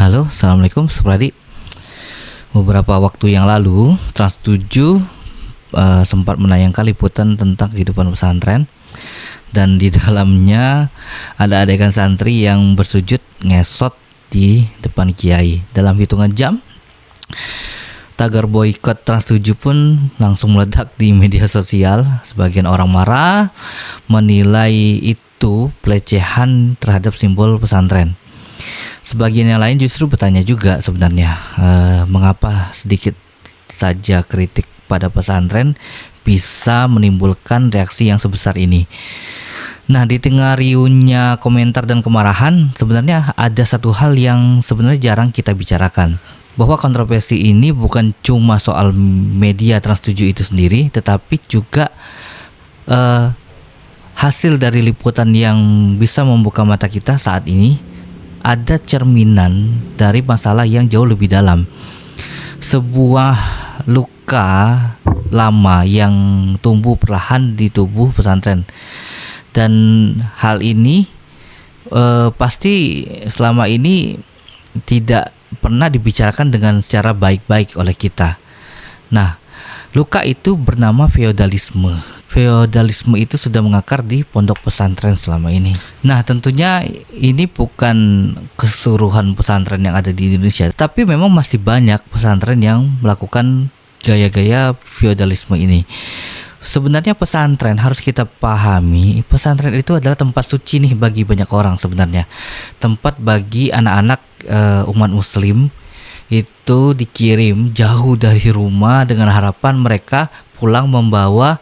Halo, Assalamualaikum Supradi. Beberapa waktu yang lalu Trans 7 sempat menayangkan liputan tentang kehidupan pesantren, dan di dalamnya ada adegan santri yang bersujud ngesot di depan kiai. Dalam hitungan jam, tagar boykot Trans 7 pun langsung meledak di media sosial. Sebagian orang marah menilai itu pelecehan terhadap simbol pesantren. Sebagian yang lain justru bertanya juga sebenarnya, mengapa sedikit saja kritik pada pesantren bisa menimbulkan reaksi yang sebesar ini. Nah, di tengah riuhnya komentar dan kemarahan, sebenarnya ada satu hal yang sebenarnya jarang kita bicarakan, bahwa kontroversi ini bukan cuma soal media Trans 7 itu sendiri, tetapi juga hasil dari liputan yang bisa membuka mata kita saat ini ada cerminan dari masalah yang jauh lebih dalam. Sebuah luka lama yang tumbuh perlahan di tubuh pesantren. Dan hal ini pasti selama ini tidak pernah dibicarakan dengan secara baik-baik oleh kita. Nah, luka itu bernama feodalisme. Feodalisme itu sudah mengakar di pondok pesantren selama ini. Nah, tentunya ini bukan keseluruhan pesantren yang ada di Indonesia, tapi memang masih banyak pesantren yang melakukan gaya-gaya feodalisme ini. Sebenarnya pesantren harus kita pahami, pesantren itu adalah tempat suci nih bagi banyak orang sebenarnya. Tempat bagi anak-anak umat muslim itu dikirim jauh dari rumah dengan harapan mereka pulang membawa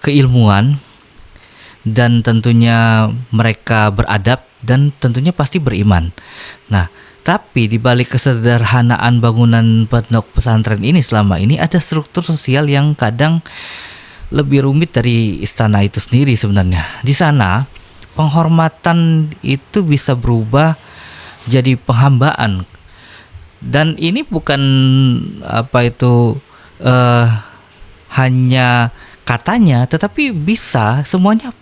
keilmuan, dan tentunya mereka beradab dan tentunya pasti beriman. Nah, tapi di balik kesederhanaan bangunan pondok pesantren ini selama ini ada struktur sosial yang kadang lebih rumit dari istana itu sendiri sebenarnya. Di sana penghormatan itu bisa berubah jadi penghambaan, dan ini bukan hanya katanya, tetapi semuanya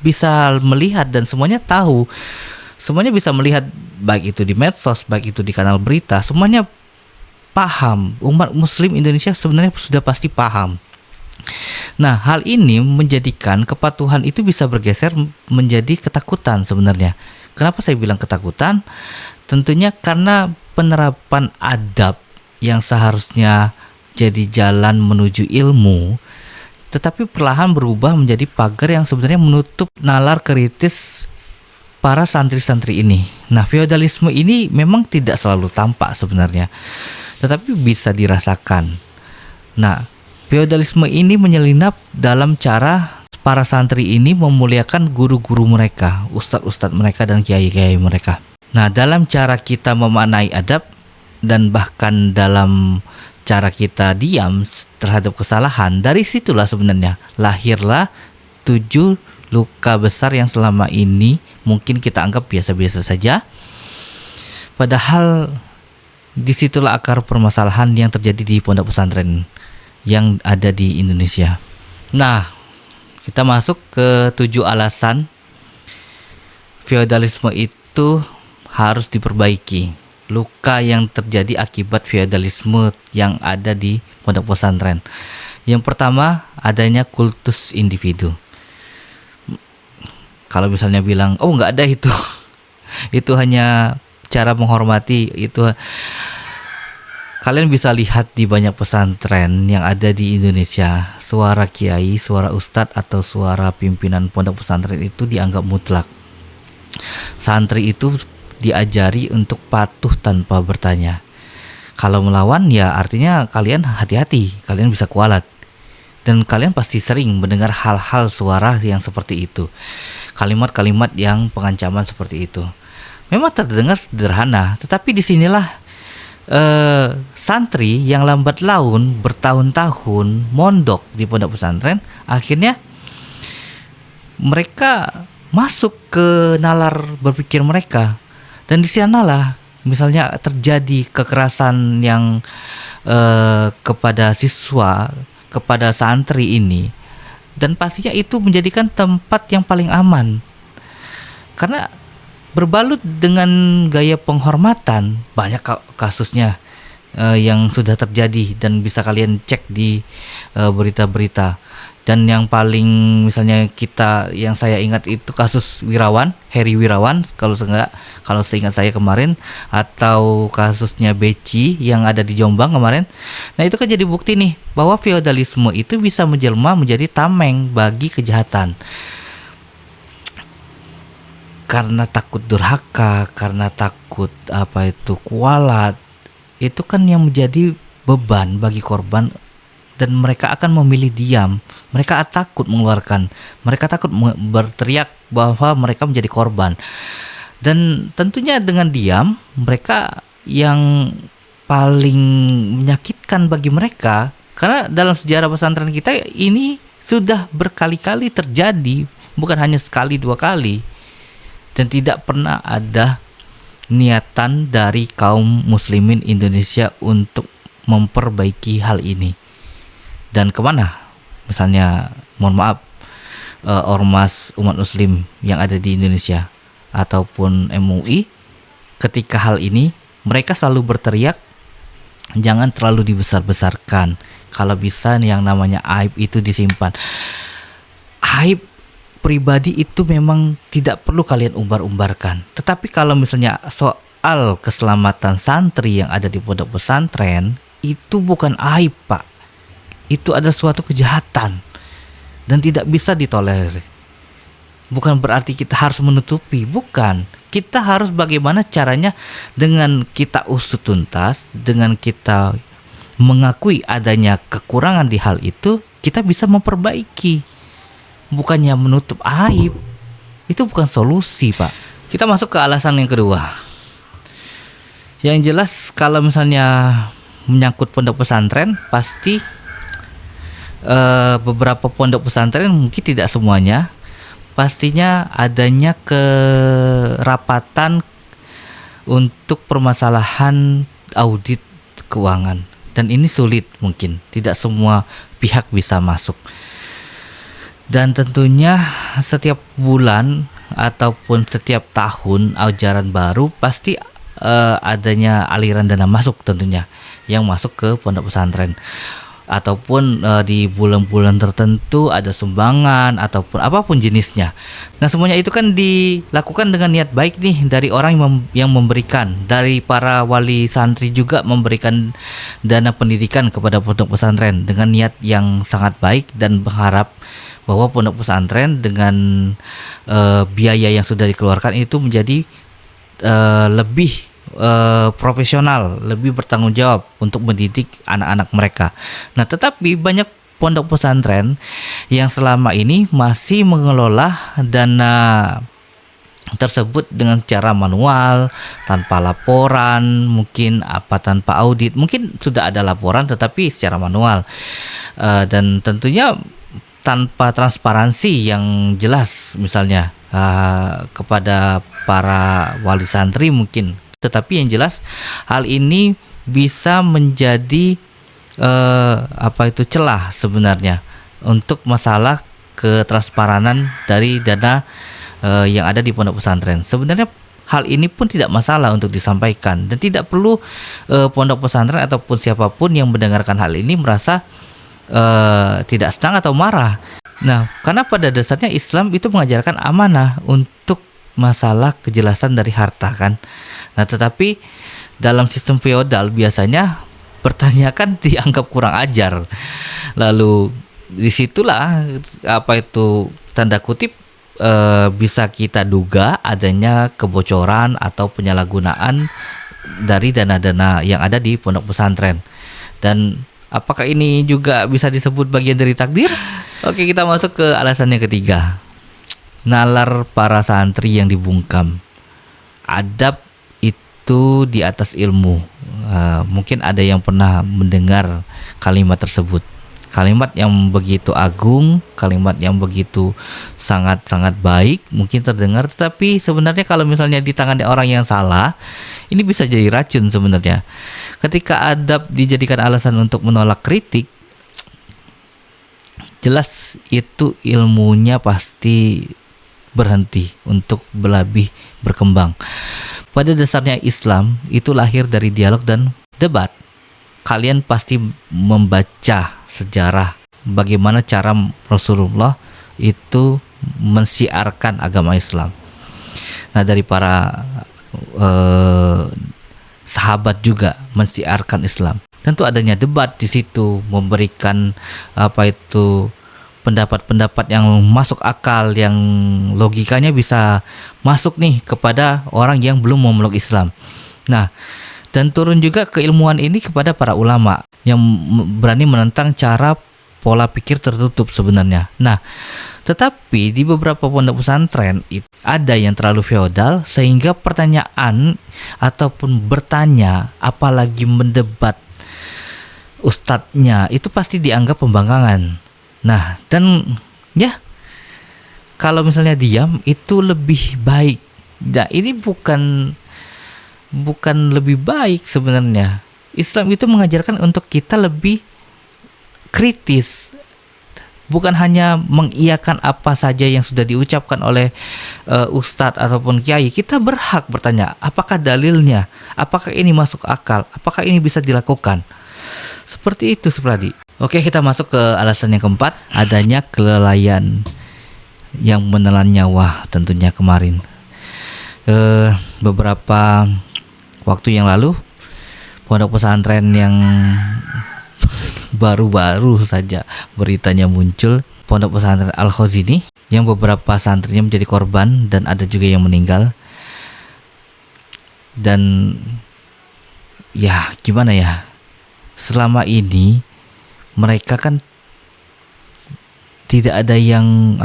bisa melihat dan semuanya tahu. Semuanya bisa melihat, baik itu di medsos, baik itu di kanal berita, semuanya paham. Umat muslim Indonesia sebenarnya sudah pasti paham. Nah, hal ini menjadikan kepatuhan itu bisa bergeser menjadi ketakutan sebenarnya. Kenapa saya bilang ketakutan? Tentunya karena penerapan adab yang seharusnya jadi jalan menuju ilmu, tetapi perlahan berubah menjadi pagar yang sebenarnya menutup nalar kritis para santri-santri ini. Nah, feodalisme ini memang tidak selalu tampak sebenarnya, tetapi bisa dirasakan. Nah, feodalisme ini menyelinap dalam cara para santri ini memuliakan guru-guru mereka, ustadz-ustadz mereka dan kiai-kiai mereka. Nah, dalam cara kita memaknai adab dan bahkan dalam cara kita diam terhadap kesalahan, dari situlah sebenarnya lahirlah 7 luka besar yang selama ini mungkin kita anggap biasa-biasa saja. Padahal disitulah akar permasalahan yang terjadi di pondok pesantren yang ada di Indonesia. Nah, kita masuk ke 7 alasan feodalisme itu harus diperbaiki. Luka yang terjadi akibat feodalisme yang ada di pondok pesantren. Yang pertama, adanya kultus individu. Kalau misalnya bilang, oh nggak ada itu, itu hanya cara menghormati. Itu kalian bisa lihat di banyak pesantren yang ada di Indonesia, suara kiai, suara ustadz atau suara pimpinan pondok pesantren itu dianggap mutlak. Santri itu diajari untuk patuh tanpa bertanya. Kalau melawan ya artinya kalian hati-hati, kalian bisa kualat. Dan kalian pasti sering mendengar hal-hal suara yang seperti itu. Kalimat-kalimat yang pengancaman seperti itu. Memang terdengar sederhana, tetapi disinilah santri yang lambat laun bertahun-tahun mondok di pondok pesantren, akhirnya mereka masuk ke nalar berpikir mereka. Dan di sanalah misalnya terjadi kekerasan yang kepada siswa, kepada santri ini, dan pastinya itu menjadikan tempat yang paling aman. Karena berbalut dengan gaya penghormatan. Banyak kasusnya yang sudah terjadi dan bisa kalian cek di berita-berita. Dan yang paling misalnya yang saya ingat itu kasus Wirawan, Heri Wirawan kalau seingat saya kemarin, atau kasusnya Beci yang ada di Jombang kemarin. Nah, itu kan jadi bukti nih bahwa feodalisme itu bisa menjelma menjadi tameng bagi kejahatan. Karena takut durhaka, karena takut kualat, itu kan yang menjadi beban bagi korban, dan mereka akan memilih diam. Mereka takut mengeluarkan, mereka takut berteriak bahwa mereka menjadi korban. Dan tentunya dengan diam, mereka yang paling menyakitkan bagi mereka, karena dalam sejarah pesantren kita ini sudah berkali-kali terjadi, bukan hanya sekali dua kali, dan tidak pernah ada niatan dari kaum muslimin Indonesia untuk memperbaiki hal ini. Dan kemana misalnya, mohon maaf, ormas umat muslim yang ada di Indonesia ataupun MUI, ketika hal ini mereka selalu berteriak, jangan terlalu dibesar-besarkan, kalau bisa yang namanya aib itu disimpan. Aib pribadi itu memang tidak perlu kalian umbar-umbarkan, tetapi kalau misalnya soal keselamatan santri yang ada di pondok pesantren, itu bukan aib, Pak. Itu adalah suatu kejahatan dan tidak bisa ditolerir. Bukan berarti kita harus menutupi, bukan. Kita harus bagaimana caranya, dengan kita usut tuntas, dengan kita mengakui adanya kekurangan di hal itu, kita bisa memperbaiki. Bukannya menutup aib. Itu bukan solusi, Pak. Kita masuk ke alasan yang kedua. Yang jelas kalau misalnya menyangkut pondok pesantren, pasti beberapa pondok pesantren, mungkin tidak semuanya, pastinya adanya kerapatan untuk permasalahan audit keuangan, dan ini sulit, mungkin tidak semua pihak bisa masuk. Dan tentunya setiap bulan ataupun setiap tahun ajaran baru pasti adanya aliran dana masuk, tentunya yang masuk ke pondok pesantren, ataupun di bulan-bulan tertentu ada sumbangan ataupun apapun jenisnya. Nah, semuanya itu kan dilakukan dengan niat baik nih dari orang yang memberikan, dari para wali santri juga memberikan dana pendidikan kepada pondok pesantren dengan niat yang sangat baik, dan berharap bahwa pondok pesantren dengan biaya yang sudah dikeluarkan itu menjadi lebih profesional, lebih bertanggung jawab untuk mendidik anak-anak mereka. Nah, tetapi banyak pondok pesantren yang selama ini masih mengelola dana tersebut dengan cara manual, tanpa laporan, mungkin tanpa audit. Mungkin sudah ada laporan tetapi secara manual, dan tentunya tanpa transparansi yang jelas, misalnya kepada para wali santri mungkin. Tetapi yang jelas hal ini bisa menjadi celah sebenarnya untuk masalah ketransparanan dari dana yang ada di pondok pesantren. Sebenarnya hal ini pun tidak masalah untuk disampaikan, dan tidak perlu pondok pesantren ataupun siapapun yang mendengarkan hal ini merasa tidak senang atau marah. Nah, karena pada dasarnya Islam itu mengajarkan amanah untuk masalah kejelasan dari harta kan. Nah, tetapi dalam sistem feodal biasanya pertanyakan dianggap kurang ajar. Lalu disitulah tanda kutip bisa kita duga adanya kebocoran atau penyalahgunaan dari dana-dana yang ada di pondok pesantren. Dan apakah ini juga bisa disebut bagian dari takdir? Oke, kita masuk ke alasan yang ketiga. Nalar para santri yang dibungkam. Adab itu di atas ilmu. Mungkin ada yang pernah mendengar kalimat tersebut. Kalimat yang begitu agung, kalimat yang begitu sangat-sangat baik, mungkin terdengar, tetapi sebenarnya kalau misalnya di tangan orang yang salah, ini bisa jadi racun sebenarnya. Ketika adab dijadikan alasan untuk menolak kritik, jelas itu ilmunya pasti berhenti, untuk lebih berkembang. Pada dasarnya Islam itu lahir dari dialog dan debat. Kalian pasti membaca sejarah bagaimana cara Rasulullah itu mensiarkan agama Islam. Nah, dari para sahabat juga mensiarkan Islam. Tentu adanya debat di situ, memberikan pendapat-pendapat yang masuk akal, yang logikanya bisa masuk nih kepada orang yang belum memeluk Islam. Nah, dan turun juga keilmuan ini kepada para ulama yang berani menentang cara pola pikir tertutup sebenarnya. Nah, tetapi di beberapa pondok pesantren itu ada yang terlalu feodal sehingga pertanyaan ataupun bertanya, apalagi mendebat ustadznya, itu pasti dianggap pembangkangan. Nah, dan ya, kalau misalnya diam itu lebih baik. Nah, ini bukan lebih baik sebenarnya. Islam itu mengajarkan untuk kita lebih kritis, bukan hanya mengiyakan apa saja yang sudah diucapkan oleh ustadz ataupun kiai. Kita berhak bertanya, apakah dalilnya, apakah ini masuk akal, apakah ini bisa dilakukan. Seperti itu, Supradi. Oke, kita masuk ke alasan yang keempat, adanya kelalaian yang menelan nyawa tentunya kemarin. Beberapa waktu yang lalu, pondok pesantren yang baru-baru saja beritanya muncul, pondok pesantren Al-Khazini, yang beberapa santrinya menjadi korban dan ada juga yang meninggal. Dan ya gimana ya, selama ini mereka kan tidak ada yang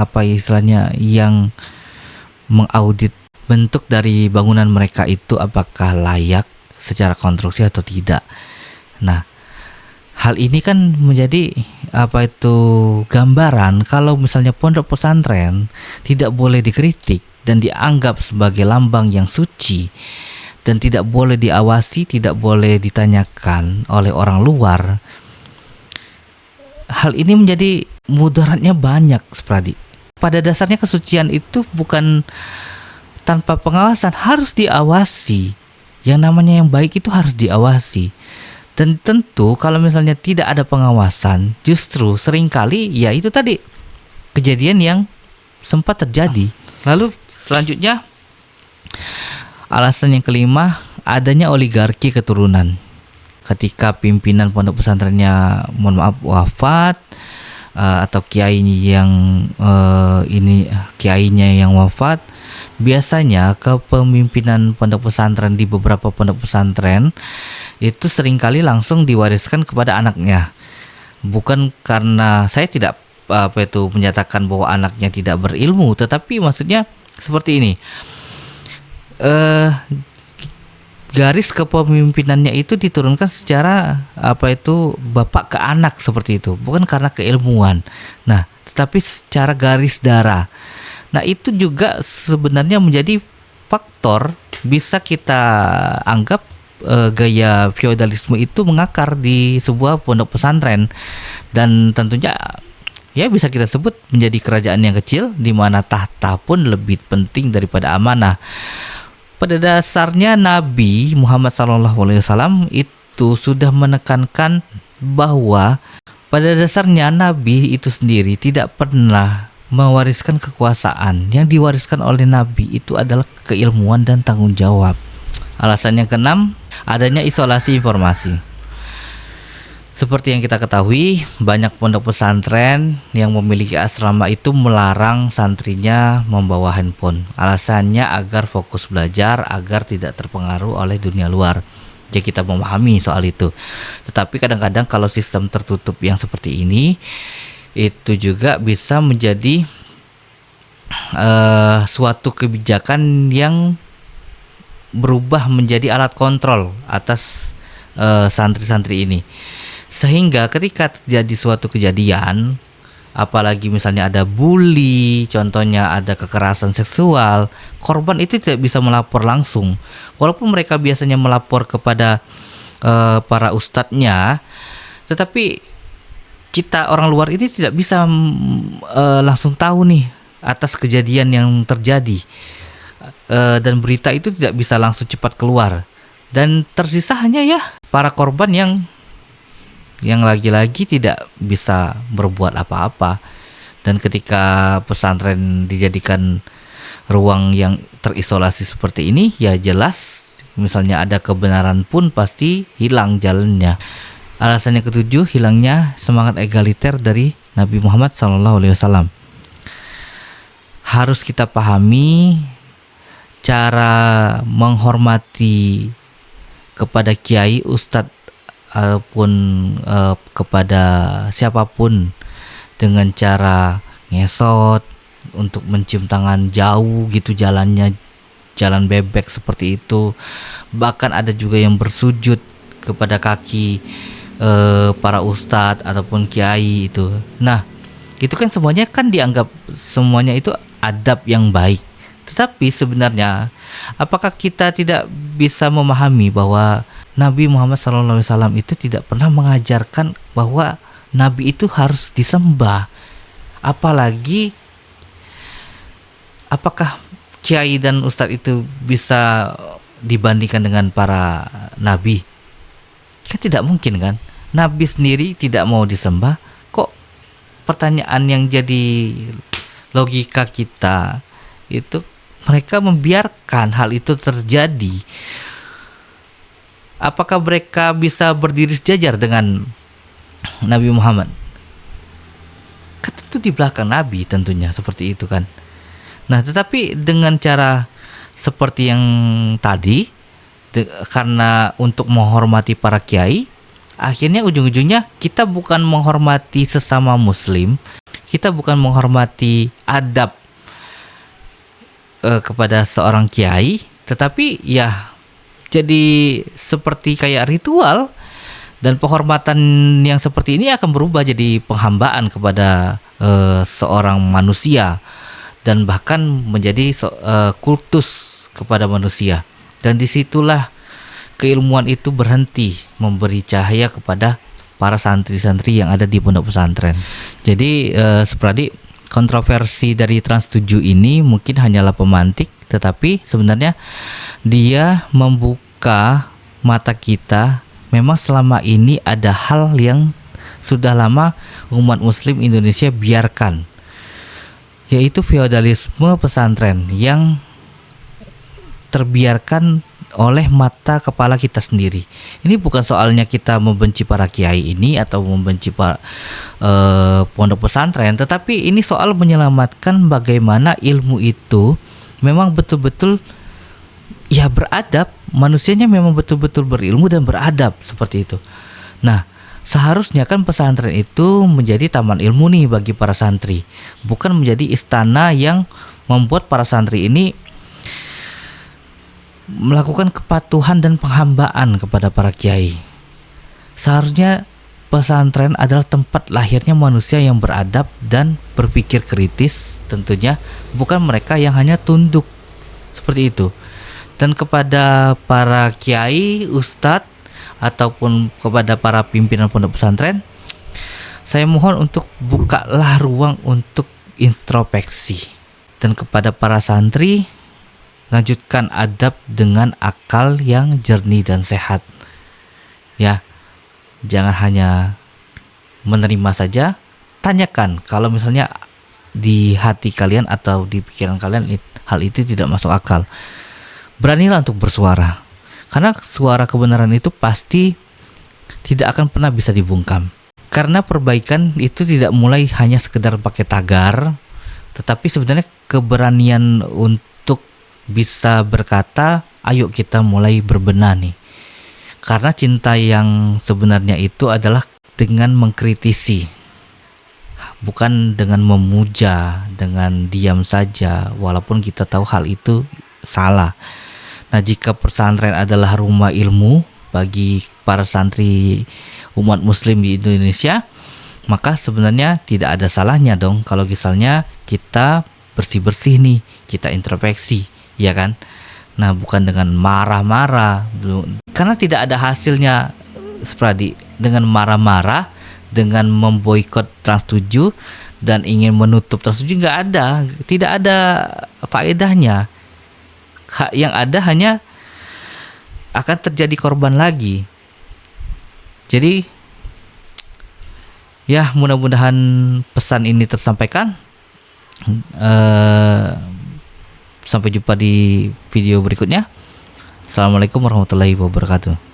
yang mengaudit bentuk dari bangunan mereka itu apakah layak secara konstruksi atau tidak. Nah, hal ini kan menjadi gambaran kalau misalnya pondok pesantren tidak boleh dikritik dan dianggap sebagai lambang yang suci dan tidak boleh diawasi, tidak boleh ditanyakan oleh orang luar. Hal ini menjadi mudaratnya banyak, Spradi. Pada dasarnya kesucian itu bukan tanpa pengawasan, harus diawasi. Yang namanya yang baik itu harus diawasi. Dan tentu kalau misalnya tidak ada pengawasan, justru seringkali ya itu tadi kejadian yang sempat terjadi. Lalu selanjutnya, alasan yang kelima, adanya oligarki keturunan. Ketika pimpinan pondok pesantrennya wafat, atau kiainya yang wafat, biasanya kepemimpinan pondok pesantren di beberapa pondok pesantren itu seringkali langsung diwariskan kepada anaknya. Bukan karena saya tidak menyatakan bahwa anaknya tidak berilmu, tetapi maksudnya seperti ini. Garis kepemimpinannya itu diturunkan secara bapak ke anak seperti itu, bukan karena keilmuan. Nah, tetapi secara garis darah. Nah, itu juga sebenarnya menjadi faktor bisa kita anggap gaya feodalisme itu mengakar di sebuah pondok pesantren, dan tentunya ya bisa kita sebut menjadi kerajaan yang kecil di mana tahta pun lebih penting daripada amanah. Pada dasarnya Nabi Muhammad SAW itu sudah menekankan bahwa pada dasarnya Nabi itu sendiri tidak pernah mewariskan kekuasaan. Yang diwariskan oleh Nabi itu adalah keilmuan dan tanggung jawab. Alasan yang keenam, adanya isolasi informasi. Seperti yang kita ketahui, banyak pondok pesantren yang memiliki asrama itu melarang santrinya membawa handphone. Alasannya agar fokus belajar, agar tidak terpengaruh oleh dunia luar. Jadi kita memahami soal itu. Tetapi kadang-kadang kalau sistem tertutup yang seperti ini, itu juga bisa menjadi suatu kebijakan yang berubah menjadi alat kontrol atas santri-santri ini. Sehingga ketika terjadi suatu kejadian, apalagi misalnya ada bully, contohnya ada kekerasan seksual, korban itu tidak bisa melapor langsung. Walaupun mereka biasanya melapor kepada para ustadznya, tetapi kita orang luar ini tidak bisa langsung tahu nih atas kejadian yang terjadi. Dan berita itu tidak bisa langsung cepat keluar, dan tersisa hanya ya para korban yang lagi-lagi tidak bisa berbuat apa-apa. Dan ketika pesantren dijadikan ruang yang terisolasi seperti ini, ya jelas misalnya ada kebenaran pun pasti hilang jalannya. Alasan yang ketujuh, hilangnya semangat egaliter dari Nabi Muhammad SAW. Harus kita pahami cara menghormati kepada kiai, ustadz, ataupun kepada siapapun dengan cara ngesot, untuk mencium tangan jauh gitu jalannya, jalan bebek seperti itu. Bahkan ada juga yang bersujud kepada kaki para ustadz ataupun kiai itu. Nah, itu kan semuanya kan dianggap semuanya itu adab yang baik. Tetapi sebenarnya apakah kita tidak bisa memahami bahwa Nabi Muhammad SAW itu tidak pernah mengajarkan bahwa Nabi itu harus disembah? Apalagi apakah kiai dan ustadz itu bisa dibandingkan dengan para nabi? Kan tidak mungkin kan? Nabi sendiri tidak mau disembah. Kok pertanyaan yang jadi logika kita itu, mereka membiarkan hal itu terjadi. Apakah mereka bisa berdiri sejajar dengan Nabi Muhammad? Kan itu di belakang Nabi tentunya, seperti itu kan. Nah, tetapi dengan cara seperti yang tadi, karena untuk menghormati para kiai, akhirnya ujung-ujungnya kita bukan menghormati sesama muslim, kita bukan menghormati adab kepada seorang kiai, tetapi ya jadi seperti kayak ritual. Dan penghormatan yang seperti ini akan berubah jadi penghambaan kepada seorang manusia, dan bahkan menjadi kultus kepada manusia. Dan disitulah keilmuan itu berhenti memberi cahaya kepada para santri-santri yang ada di pondok pesantren. Jadi Supradi, kontroversi dari Trans 7 ini mungkin hanyalah pemantik, tetapi sebenarnya dia membuka mata kita. Memang selama ini ada hal yang sudah lama umat muslim Indonesia biarkan, yaitu feodalisme pesantren yang terbiarkan oleh mata kepala kita sendiri. Ini bukan soalnya kita membenci para kiai ini atau membenci para pondok pesantren, tetapi ini soal menyelamatkan bagaimana ilmu itu memang betul-betul ya beradab. Manusianya memang betul-betul berilmu dan beradab, seperti itu. Nah, seharusnya kan pesantren itu menjadi taman ilmu nih bagi para santri, bukan menjadi istana yang membuat para santri ini melakukan kepatuhan dan penghambaan kepada para kiai. Seharusnya pesantren adalah tempat lahirnya manusia yang beradab dan berpikir kritis tentunya, bukan mereka yang hanya tunduk, seperti itu. Dan kepada para kiai, ustadz, ataupun kepada para pimpinan pondok pesantren, saya mohon untuk bukalah ruang untuk introspeksi. Dan kepada para santri, lanjutkan adab dengan akal yang jernih dan sehat. Ya, jangan hanya menerima saja, tanyakan kalau misalnya di hati kalian atau di pikiran kalian hal itu tidak masuk akal. Beranilah untuk bersuara, karena suara kebenaran itu pasti tidak akan pernah bisa dibungkam. Karena perbaikan itu tidak mulai hanya sekedar pakai tagar, tetapi sebenarnya keberanian untuk bisa berkata, ayo kita mulai berbenah nih. Karena cinta yang sebenarnya itu adalah dengan mengkritisi, bukan dengan memuja, dengan diam saja walaupun kita tahu hal itu salah. Nah, jika pesantren adalah rumah ilmu bagi para santri umat muslim di Indonesia, maka sebenarnya tidak ada salahnya dong kalau misalnya kita bersih-bersih nih, kita introspeksi, ya kan? Nah, bukan dengan marah-marah, karena tidak ada hasilnya, Spradi, dengan marah-marah, dengan memboikot Trans 7, dan ingin menutup tersebut, nggak ada, tidak ada faedahnya. Yang ada hanya akan terjadi korban lagi. Jadi ya, mudah-mudahan pesan ini tersampaikan. Sampai jumpa di video berikutnya. Assalamualaikum warahmatullahi wabarakatuh.